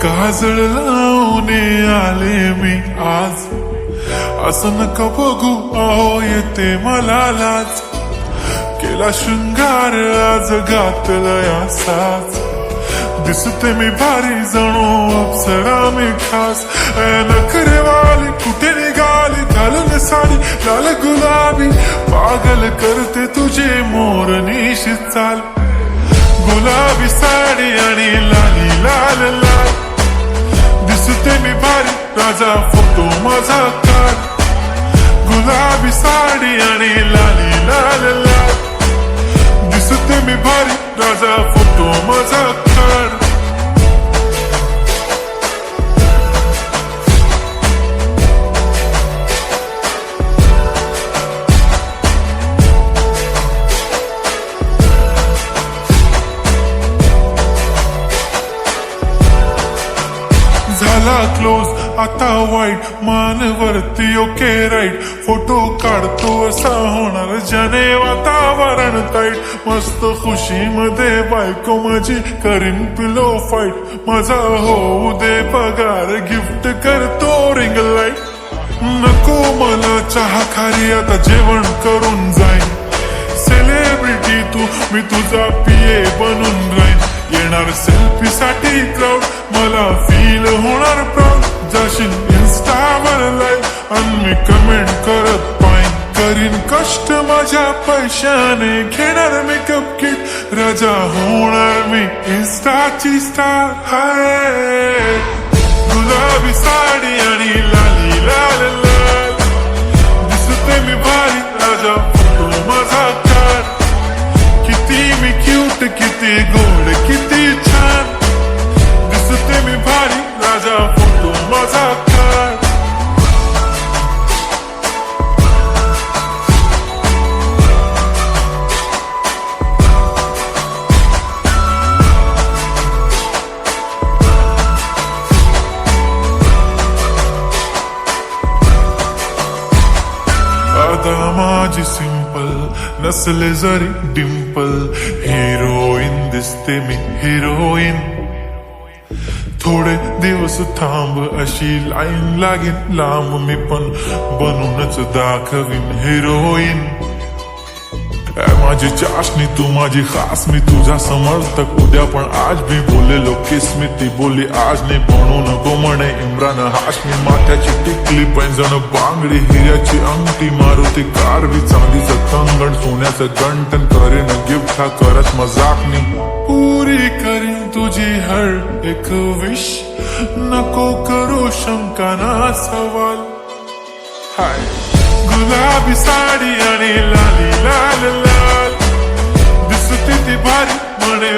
काजळ लावून आले मी आज, असं नका बघू अहो येते मला लाज. केला शृंगार आज घातलाय असाच, दिसते मी भारी जणू अप्सरा मी खास. नखरेवाली कुठे निघाली घालून साडी लाल गुलाबी, पागल करते तुझे मोरनीशी चाल. गुलाबी साडी आणि लाली लाल लाल, दिसते मी भारी राजा फोटो माझा काढ. गुलाबी साडी आणि लाली लाल लाल, दिसते मी भारी राजा फोटो माझा काढ. झाला क्लोज आता वाईट, मान वरती ओके राईट. फोटो काढतो असा होणार ज्याने वातावरण ताईट. मस्त खुशी मध्ये बायको माझी करीन पिलो फाईट. माझा होऊ दे पगार गिफ्ट करतो रिंग लाईट. नको मला चहा खारी आता जेवण करून जाईन. सेलिब्रिटी तू मी तुझा पिये बनून राहीन. येणार सेल्फी साठी क्राऊड मला फील होणार प्राऊड. जाशील इन्स्टावर लाईव्ह आणि मी कमेंट करत पाईन. करीन कष्ट माझ्या पैशाने घेणार मेकअप किट. राजा होणार मी इन्स्टाची स्टार. हाय गुलाबी साडी आणि लाली लाल लाल, दिसते मी भारी राजा फोटो माझा काढ. किती मी क्यूट किती गोड किती छान, दिसते मी भारी राजा फोटो माझा काढ. आता माझी सिंपल नसले जरी डिंपल, हिरोईन दिसते मी हिरोईन. थोडे दिवस थांब अशी लाईन लागेल लांब, मी पण बनूनच दाखवीन हिरोईन. माझी चाशनी तू माझी खास, मी तुझा समर्थक उद्या पण आज मी बोलेलो किस्मी. ती बोली आज नाही बनू नको म्हणे इम्रान हाशमी. माथ्याची टिकली पैंजण बांगडी हिऱ्याची अंगठी, मारुती कारवी चांदीचं कंगण सोन्याचं गंटन. करेन गिफ्ट हा करत मजाकनी, पुरी करीन तुझी हर एक विश. नको करू शंका ना सवाल. हाय गुलाबी साडी आणि लाली लाल लाल, दिसते ती भारी म्हणे